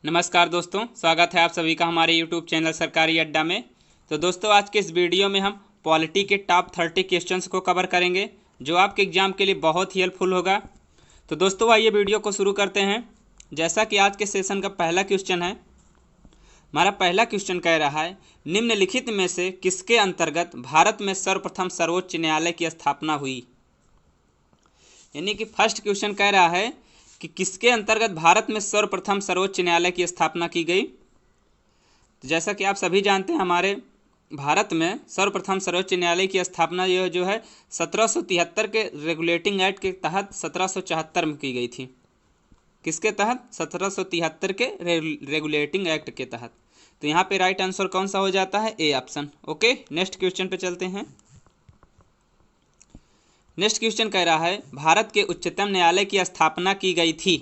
नमस्कार दोस्तों, स्वागत है आप सभी का हमारे YouTube चैनल सरकारी अड्डा में। तो दोस्तों, आज के इस वीडियो में हम पॉलिटी के टॉप 30 क्वेश्चंस को कवर करेंगे जो आपके एग्जाम के लिए बहुत ही हेल्पफुल होगा। तो दोस्तों, आइए वीडियो को शुरू करते हैं। जैसा कि आज के सेशन का पहला क्वेश्चन है, हमारा पहला क्वेश्चन कह रहा है, निम्नलिखित में से किसके अंतर्गत भारत में सर्वप्रथम सर्वोच्च न्यायालय की स्थापना हुई। यानी कि फर्स्ट क्वेश्चन कह रहा है कि किसके अंतर्गत भारत में सर्वप्रथम सर्वोच्च न्यायालय की स्थापना की गई। तो जैसा कि आप सभी जानते हैं, हमारे भारत में सर्वप्रथम सर्वोच्च न्यायालय की स्थापना यह जो है 1773 के रेगुलेटिंग एक्ट के तहत 1774 में की गई थी। किसके तहत? 1773 के रेगुलेटिंग एक्ट के तहत। तो यहाँ पे राइट आंसर कौन सा हो जाता है? A option. Okay, next question पे चलते हैं। नेक्स्ट क्वेश्चन कह रहा है, भारत के उच्चतम न्यायालय की स्थापना की गई थी।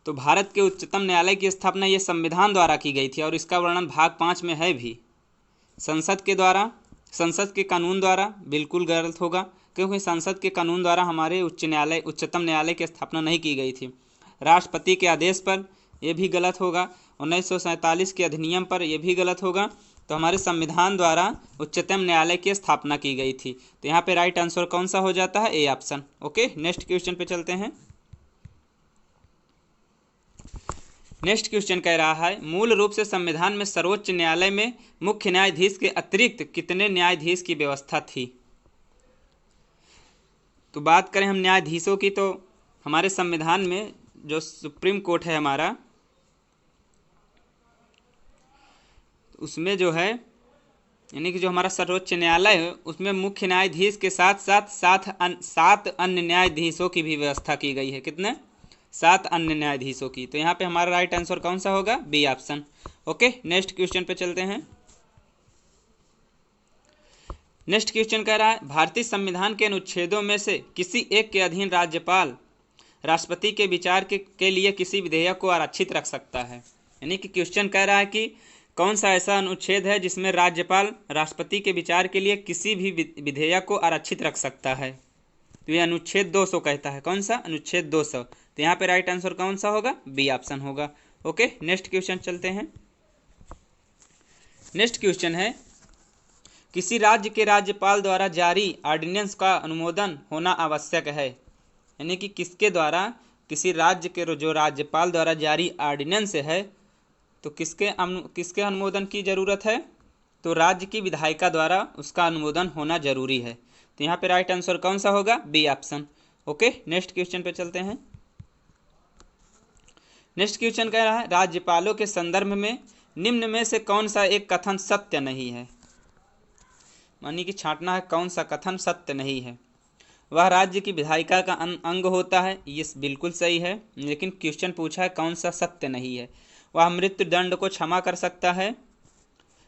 तो भारत के उच्चतम न्यायालय की स्थापना ये संविधान द्वारा की गई थी और इसका वर्णन भाग 5 में है भी। संसद के द्वारा, संसद के कानून द्वारा बिल्कुल गलत होगा, क्योंकि संसद के कानून द्वारा हमारे उच्चतम न्यायालय की स्थापना नहीं की गई थी। राष्ट्रपति के आदेश पर यह भी गलत होगा। 1947 के अधिनियम पर यह भी गलत होगा। तो हमारे संविधान द्वारा उच्चतम न्यायालय की स्थापना की गई थी। तो यहाँ पे राइट आंसर कौन सा हो जाता है? A option. Okay, next question पे चलते हैं। नेक्स्ट क्वेश्चन कह रहा है, मूल रूप से संविधान में सर्वोच्च न्यायालय में मुख्य न्यायाधीश के अतिरिक्त कितने न्यायाधीश की व्यवस्था थी। तो बात करें हम न्यायाधीशों की, तो हमारे संविधान में जो सुप्रीम कोर्ट है हमारा, उसमें जो है, यानी कि जो हमारा सर्वोच्च न्यायालय है, उसमें मुख्य न्यायाधीश के साथ साथ 7 अन्य न्यायाधीशों की भी व्यवस्था की गई है। कितने? 7 अन्य न्यायाधीशों की। तो यहाँ पे हमारा राइट आंसर कौन सा होगा? B option. Okay, next question पे चलते हैं। नेक्स्ट क्वेश्चन कह रहा है, भारतीय संविधान के अनुच्छेदों में से किसी एक के अधीन राज्यपाल राष्ट्रपति के विचार के लिए किसी विधेयक को आरक्षित रख सकता है। यानी कि क्वेश्चन कह रहा है कि कौन सा ऐसा अनुच्छेद है जिसमें राज्यपाल राष्ट्रपति के विचार के लिए किसी भी विधेयक को आरक्षित रख सकता है। तो ये अनुच्छेद 200 कहता है। कौन सा? अनुच्छेद 200। तो यहाँ पे राइट आंसर कौन सा होगा? बी ऑप्शन होगा। ओके, नेक्स्ट क्वेश्चन चलते हैं। नेक्स्ट क्वेश्चन है, किसी राज्य के राज्यपाल द्वारा जारी ऑर्डिनेंस का अनुमोदन होना आवश्यक है। यानी कि किसके द्वारा, किसी राज्य के जो राज्यपाल द्वारा जारी ऑर्डिनेंस है, तो किसके अनुमोदन की जरूरत है? तो राज्य की विधायिका द्वारा उसका अनुमोदन होना जरूरी है। तो यहाँ पे राइट आंसर कौन सा होगा? B option. Okay, next question पे चलते हैं। नेक्स्ट क्वेश्चन कह रहा है, राज्यपालों के संदर्भ में निम्न में से कौन सा एक कथन सत्य नहीं है। मानी कि छांटना है, कौन सा कथन सत्य नहीं है। वह राज्य की विधायिका का अंग होता है, ये बिल्कुल सही है, लेकिन क्वेश्चन पूछा है कौन सा सत्य नहीं है। वह मृत्यु दंड को क्षमा कर सकता है।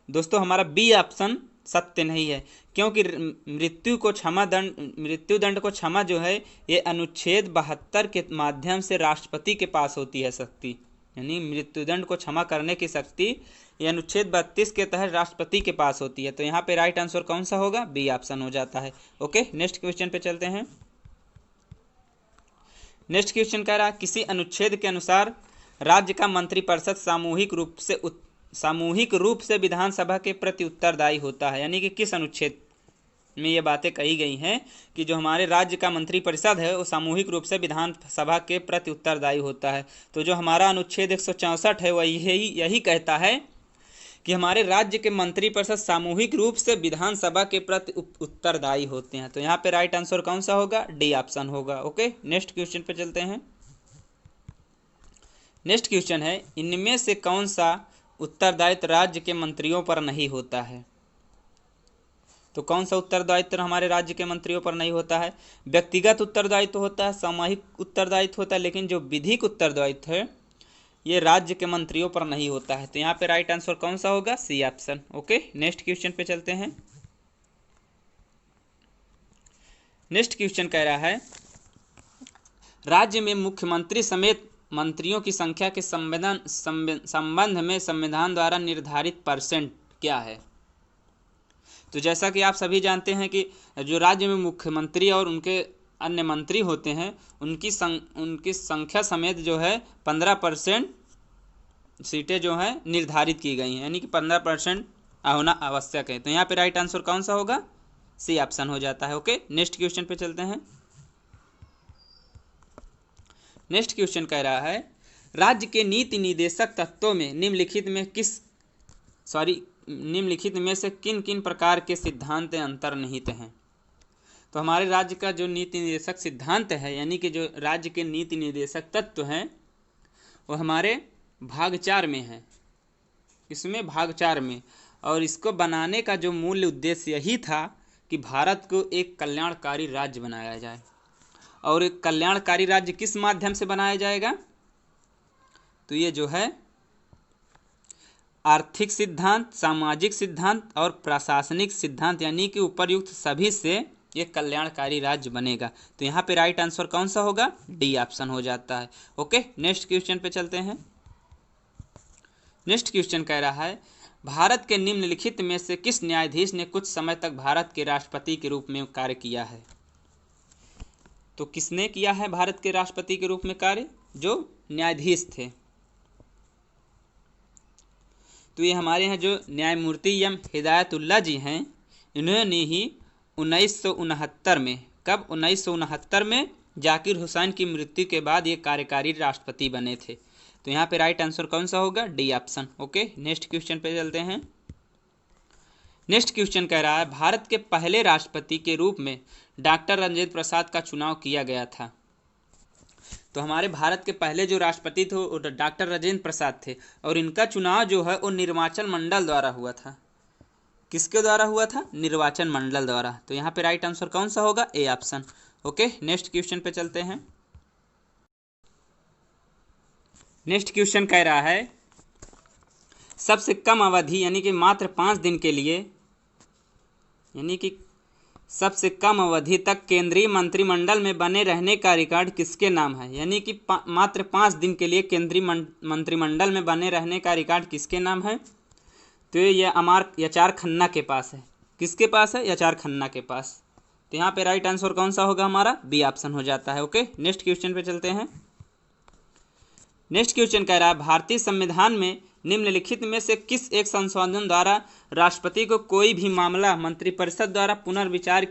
दोस्तों, हमारा बी ऑप्शन सत्य नहीं है, क्योंकि मृत्यु दंड को क्षमा जो है, ये अनुच्छेद 72 के माध्यम से राष्ट्रपति के पास होती है शक्ति। यानी मृत्युदंड को क्षमा करने की शक्ति ये अनुच्छेद 32 के तहत राष्ट्रपति के पास होती है। तो यहाँ पे राइट आंसर कौन सा होगा? बी ऑप्शन हो जाता है। ओके, नेक्स्ट क्वेश्चन पे चलते हैं। नेक्स्ट क्वेश्चन कह रहा है, किसी अनुच्छेद के अनुसार राज्य का मंत्रिपरिषद सामूहिक रूप से विधानसभा के प्रति उत्तरदायी होता है। यानी कि किस अनुच्छेद में ये बातें कही गई हैं कि जो हमारे राज्य का मंत्रिपरिषद है वो सामूहिक रूप से विधानसभा के प्रति उत्तरदायी होता है। तो जो हमारा अनुच्छेद 164 है वह यही कहता है कि हमारे राज्य के मंत्रिपरिषद सामूहिक रूप से विधानसभा के प्रति उत्तरदायी होते हैं। तो यहाँ पे राइट आंसर कौन सा होगा? डी ऑप्शन होगा। ओके, नेक्स्ट क्वेश्चन पे चलते हैं। नेक्स्ट क्वेश्चन है, इनमें से कौन सा उत्तरदायित्व राज्य के मंत्रियों पर नहीं होता है। तो कौन सा उत्तरदायित्व हमारे राज्य के मंत्रियों पर नहीं होता है? व्यक्तिगत उत्तरदायित्व होता है, सामूहिक उत्तरदायित्व होता है, लेकिन जो विधिक उत्तरदायित्व है ये राज्य के मंत्रियों पर नहीं होता है। तो यहाँ पे राइट आंसर कौन सा होगा? C option. Okay, next question पे चलते हैं। नेक्स्ट क्वेश्चन कह रहा है, राज्य में मुख्यमंत्री समेत मंत्रियों की संख्या के संबंध में संविधान द्वारा निर्धारित परसेंट क्या है। तो जैसा कि आप सभी जानते हैं कि जो राज्य में मुख्यमंत्री और उनके अन्य मंत्री होते हैं उनकी संख्या समेत जो है 15% सीटें जो हैं निर्धारित की गई हैं, यानी कि 15% होना आवश्यक है। तो यहाँ पे राइट आंसर कौन सा होगा? सी ऑप्शन हो जाता है। ओके, नेक्स्ट क्वेश्चन पे चलते हैं। नेक्स्ट क्वेश्चन कह रहा है राज्य के नीति निदेशक तत्वों में निम्नलिखित में से किन किन प्रकार के सिद्धांत अंतर्निहित हैं। तो हमारे राज्य का जो नीति निदेशक सिद्धांत है, यानी कि जो राज्य के नीति निदेशक तत्व हैं, वो हमारे भाग 4 में है। इसमें भाग 4 में, और इसको बनाने का जो मूल उद्देश्य यही था कि भारत को एक कल्याणकारी राज्य बनाया जाए। और एक कल्याणकारी राज्य किस माध्यम से बनाया जाएगा? तो ये जो है आर्थिक सिद्धांत, सामाजिक सिद्धांत और प्रशासनिक सिद्धांत, यानी कि उपर्युक्त सभी से एक कल्याणकारी राज्य बनेगा। तो यहाँ पे राइट आंसर कौन सा होगा? डी ऑप्शन हो जाता है। ओके, नेक्स्ट क्वेश्चन पे चलते हैं। नेक्स्ट क्वेश्चन कह रहा है भारत के निम्नलिखित में से किस न्यायाधीश ने कुछ समय तक भारत के राष्ट्रपति के रूप में कार्य किया है? तो किसने किया है भारत के राष्ट्रपति के रूप में कार्य? जो न्यायाधीश थे। तो ये हमारे यहाँ जो न्यायमूर्ति एम हिदायतुल्लाह जी हैं, इन्होंने ही 1969 में, कब? 1969 में जाकिर हुसैन की मृत्यु के बाद ये कार्यकारी राष्ट्रपति बने थे। तो यहाँ पे राइट आंसर कौन सा होगा? D option. Okay, next question पे चलते हैं। नेक्स्ट क्वेश्चन कह रहा है भारत के पहले राष्ट्रपति के रूप में डॉक्टर राजेंद्र प्रसाद का चुनाव किया गया था। तो हमारे भारत के पहले जो राष्ट्रपति थे वो डॉक्टर राजेंद्र प्रसाद थे, और इनका चुनाव जो है वो निर्वाचन मंडल द्वारा हुआ था। किसके द्वारा हुआ था? निर्वाचन मंडल द्वारा। तो यहाँ पे राइट आंसर कौन सा होगा? A option. Okay, next question पे चलते हैं। नेक्स्ट क्वेश्चन कह रहा है सबसे कम अवधि यानी कि मात्र 5 दिन के लिए, यानी कि सबसे कम अवधि तक केंद्रीय मंत्रिमंडल में बने रहने का रिकॉर्ड किसके नाम है? यानी कि मात्र 5 दिन के लिए केंद्रीय मंत्रिमंडल में बने रहने का रिकॉर्ड किसके नाम है? तो ये एच.आर. खन्ना के पास है। किसके पास है? एच.आर. खन्ना के पास। तो यहाँ पे राइट आंसर कौन सा होगा हमारा? बी ऑप्शन हो जाता है। ओके, नेक्स्ट क्वेश्चन पे चलते हैं। नेक्स्ट क्वेश्चन कह रहा है भारतीय संविधान में निम्नलिखित में से किस एक संशोधन द्वारा राष्ट्रपति को कोई भी मामला मंत्रिपरिषद द्वारा पुनर्विचार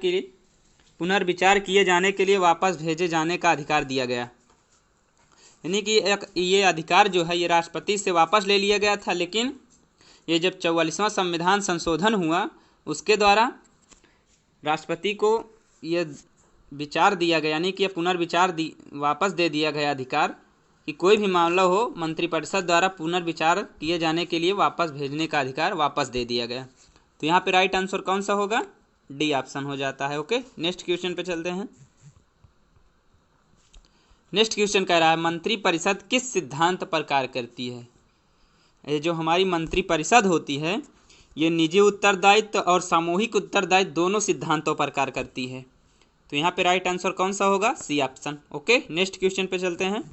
किए जाने के लिए वापस भेजे जाने का अधिकार दिया गया? यानी कि ये अधिकार जो है ये राष्ट्रपति से वापस ले लिया गया था, लेकिन ये जब 44वां संविधान संशोधन हुआ उसके द्वारा राष्ट्रपति को ये विचार दिया गया, यानी कि पुनर्विचार वापस दे दिया गया अधिकार कि कोई भी मामला हो मंत्रिपरिषद द्वारा पुनर्विचार किए जाने के लिए वापस भेजने का अधिकार वापस दे दिया गया। तो यहाँ पे राइट आंसर कौन सा होगा? डी ऑप्शन हो जाता है। ओके, नेक्स्ट क्वेश्चन पे चलते हैं। नेक्स्ट क्वेश्चन कह रहा है मंत्रिपरिषद किस सिद्धांत पर कार्य करती है? ये जो हमारी मंत्रिपरिषद होती है ये निजी उत्तरदायित्व और सामूहिक उत्तरदायित्व दोनों सिद्धांतों पर कार्य करती है। तो यहाँ पे राइट आंसर कौन सा होगा? C option. Okay, next question पे चलते हैं।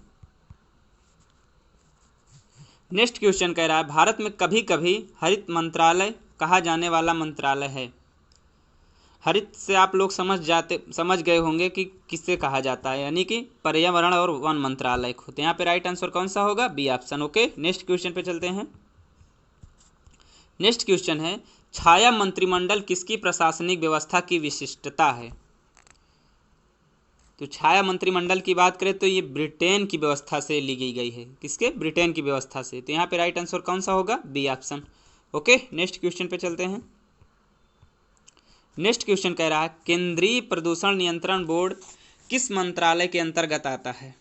नेक्स्ट क्वेश्चन कह रहा है भारत में कभी कभी हरित मंत्रालय कहा जाने वाला मंत्रालय है। हरित से आप लोग समझ गए होंगे कि किससे कहा जाता है, यानी कि पर्यावरण और वन मंत्रालय को। तो यहाँ पे राइट आंसर कौन सा होगा? B option. Okay, next question पे चलते हैं। नेक्स्ट क्वेश्चन है छाया मंत्रिमंडल किसकी प्रशासनिक व्यवस्था की विशिष्टता है? तो छाया मंत्रिमंडल की बात करें तो ये ब्रिटेन की व्यवस्था से ली गई है। किसके? ब्रिटेन की व्यवस्था से। तो यहाँ पे राइट आंसर कौन सा होगा? B option. Okay, next question पे चलते हैं। नेक्स्ट क्वेश्चन कह रहा है केंद्रीय प्रदूषण नियंत्रण बोर्ड किस मंत्रालय के अंतर्गत आता है?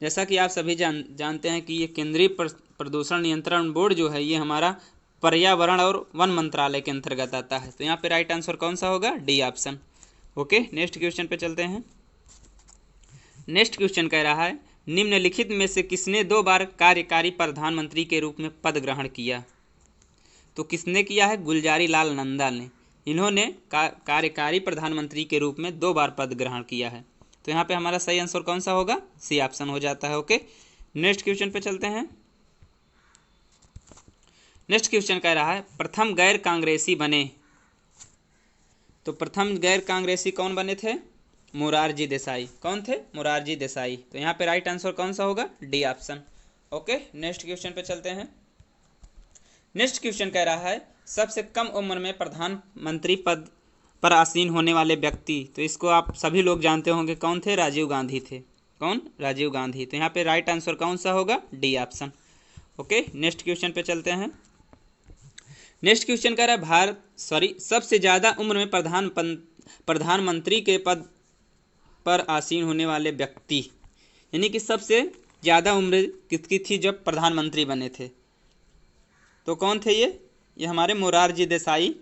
जैसा कि आप सभी जानते हैं कि ये केंद्रीय प्रदूषण नियंत्रण बोर्ड जो है ये हमारा पर्यावरण और वन मंत्रालय के अंतर्गत आता है। तो यहाँ पे राइट आंसर कौन सा होगा? D option. Okay, next question पे चलते हैं। नेक्स्ट क्वेश्चन कह रहा है निम्नलिखित में से किसने 2 बार कार्यकारी प्रधानमंत्री के रूप में पद ग्रहण किया? तो किसने किया है? गुलजारी लाल नंदा ने। इन्होंने कार्यकारी प्रधानमंत्री के रूप में 2 बार पद ग्रहण किया है। तो यहाँ पे हमारा सही आंसर कौन सा होगा? सी ऑप्शन हो जाता है। ओके, नेक्स्ट क्वेश्चन पे चलते हैं। नेक्स्ट क्वेश्चन कह रहा है प्रथम गैर कांग्रेसी बने। तो प्रथम गैर कांग्रेसी कौन बने थे? मोरारजी देसाई। कौन थे? मोरारजी देसाई। तो यहाँ पे राइट आंसर कौन सा होगा? D option. Okay, next question पे चलते हैं। नेक्स्ट क्वेश्चन कह रहा है सबसे कम उम्र में प्रधानमंत्री पद पर आसीन होने वाले व्यक्ति। तो इसको आप सभी लोग जानते होंगे, कौन थे? राजीव गांधी थे। कौन? राजीव गांधी। तो यहाँ पे राइट आंसर कौन सा होगा? D option. Okay, next question पे चलते हैं। नेक्स्ट क्वेश्चन कह रहा है सबसे ज़्यादा उम्र में प्रधानमंत्री के पद पर आसीन होने वाले व्यक्ति, यानी कि सबसे ज़्यादा उम्र किसकी थी जब प्रधानमंत्री बने थे? तो कौन थे ये हमारे मोरारजी देसाई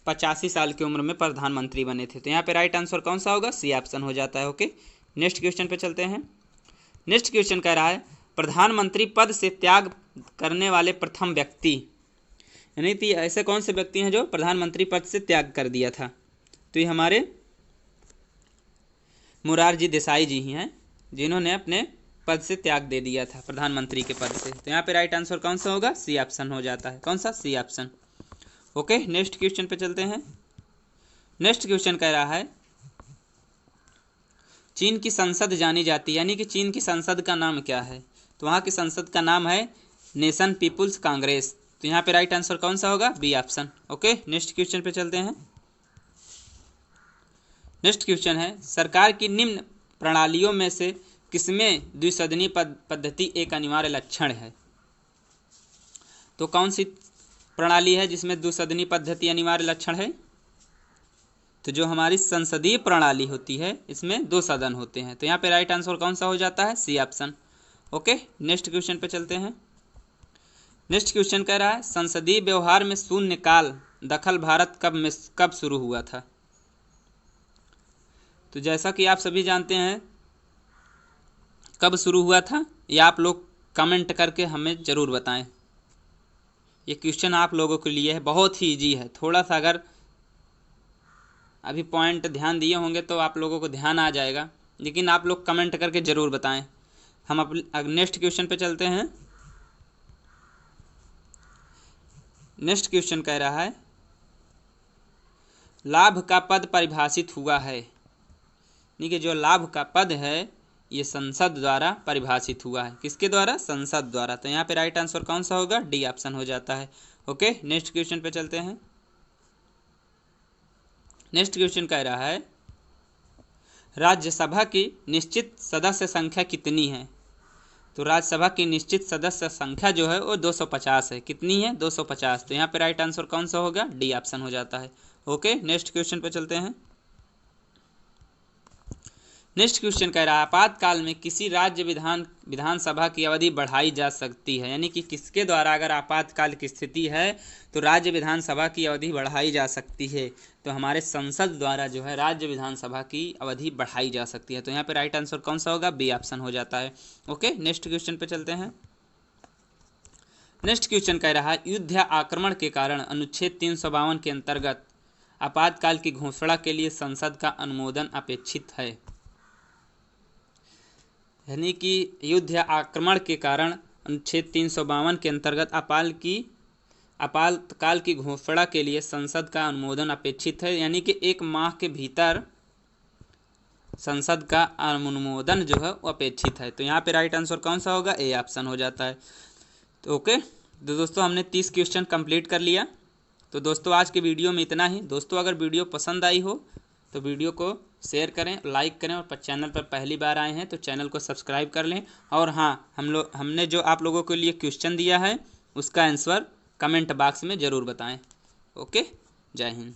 85 साल की उम्र में प्रधानमंत्री बने थे। तो यहाँ पे राइट आंसर कौन सा होगा? सी ऑप्शन हो जाता है। ओके, नेक्स्ट क्वेश्चन पे चलते हैं। नेक्स्ट क्वेश्चन कह रहा है प्रधानमंत्री पद से त्याग करने वाले प्रथम व्यक्ति, यानी कि ऐसे कौन से व्यक्ति हैं जो प्रधानमंत्री पद से त्याग कर दिया था? तो ये हमारे मोरारजी देसाई जी ही हैं, जिन्होंने अपने पद से त्याग दे दिया था, प्रधानमंत्री के पद से। तो यहाँ पे राइट आंसर कौन सा होगा? सी ऑप्शन हो जाता है। कौन सा? C option. Okay, next question पे चलते हैं। नेक्स्ट क्वेश्चन कह रहा है चीन की संसद जानी जाती है, यानी कि चीन की संसद का नाम क्या है? तो वहाँ की संसद का नाम है नेशन पीपुल्स कांग्रेस। तो यहाँ पे राइट आंसर कौन सा होगा? B option. Okay, next question पे चलते हैं। नेक्स्ट क्वेश्चन है सरकार की निम्न प्रणालियों में से किसमें द्विसदनी पद्धति एक अनिवार्य लक्षण है? तो कौन सी प्रणाली है जिसमें द्विसदनी पद्धति अनिवार्य लक्षण है? तो जो हमारी संसदीय प्रणाली होती है इसमें 2 सदन होते हैं। तो यहाँ पे राइट आंसर कौन सा हो जाता है? C option. Okay, next question पे चलते हैं। नेक्स्ट क्वेश्चन कह रहा है संसदीय व्यवहार में शून्यकाल दखल भारत कब शुरू हुआ था? तो जैसा कि आप सभी जानते हैं कब शुरू हुआ था, ये आप लोग कमेंट करके हमें ज़रूर बताएं। ये क्वेश्चन आप लोगों के लिए है, बहुत ही इजी है। थोड़ा सा अगर अभी पॉइंट ध्यान दिए होंगे तो आप लोगों को ध्यान आ जाएगा, लेकिन आप लोग कमेंट करके ज़रूर बताएं। हम अब नेक्स्ट क्वेश्चन पे चलते हैं। नेक्स्ट क्वेश्चन कह रहा है लाभ का पद परिभाषित हुआ है, यानी कि जो लाभ का पद है ये संसद द्वारा परिभाषित हुआ है। किसके द्वारा? संसद द्वारा। तो यहाँ पे राइट आंसर कौन सा होगा? डी ऑप्शन हो जाता है। ओके, नेक्स्ट क्वेश्चन पे चलते हैं। नेक्स्ट क्वेश्चन कह रहा है राज्यसभा की निश्चित सदस्य संख्या कितनी है? तो राज्यसभा की निश्चित सदस्य संख्या जो है वो 250 है। कितनी है? 250। तो यहाँ पे राइट आंसर कौन सा होगा? डी ऑप्शन हो जाता है। ओके, नेक्स्ट क्वेश्चन पे चलते हैं। नेक्स्ट क्वेश्चन कह रहा है आपातकाल में किसी राज्य विधानसभा की अवधि बढ़ाई जा सकती है, यानी कि किसके द्वारा अगर आपातकाल की स्थिति है तो राज्य विधानसभा की अवधि बढ़ाई जा सकती है? तो हमारे संसद द्वारा जो है राज्य विधानसभा की अवधि बढ़ाई जा सकती है। तो यहाँ पे राइट आंसर कौन सा होगा? बी ऑप्शन हो जाता है। ओके, नेक्स्ट क्वेश्चन पे चलते हैं। नेक्स्ट क्वेश्चन कह रहा है युद्ध या आक्रमण के कारण अनुच्छेद 352 के अंतर्गत आपातकाल की घोषणा के लिए संसद का अनुमोदन अपेक्षित है, यानी कि युद्ध या आक्रमण के कारण अनुच्छेद 352 के अंतर्गत आपातकाल की घोषणा के लिए संसद का अनुमोदन अपेक्षित है, यानी कि 1 माह के भीतर संसद का अनुमोदन जो है वो अपेक्षित है। तो यहाँ पे राइट आंसर कौन सा होगा? ए ऑप्शन हो जाता है। तो ओके, तो दोस्तों हमने 30 क्वेश्चन कंप्लीट कर लिया। तो दोस्तों आज के वीडियो में इतना ही। दोस्तों अगर वीडियो पसंद आई हो तो वीडियो को शेयर करें, लाइक करें, और चैनल पर पहली बार आए हैं तो चैनल को सब्सक्राइब कर लें। और हाँ, हमने जो आप लोगों के लिए क्वेश्चन दिया है उसका आंसर कमेंट बॉक्स में ज़रूर बताएं। ओके, जय हिंद।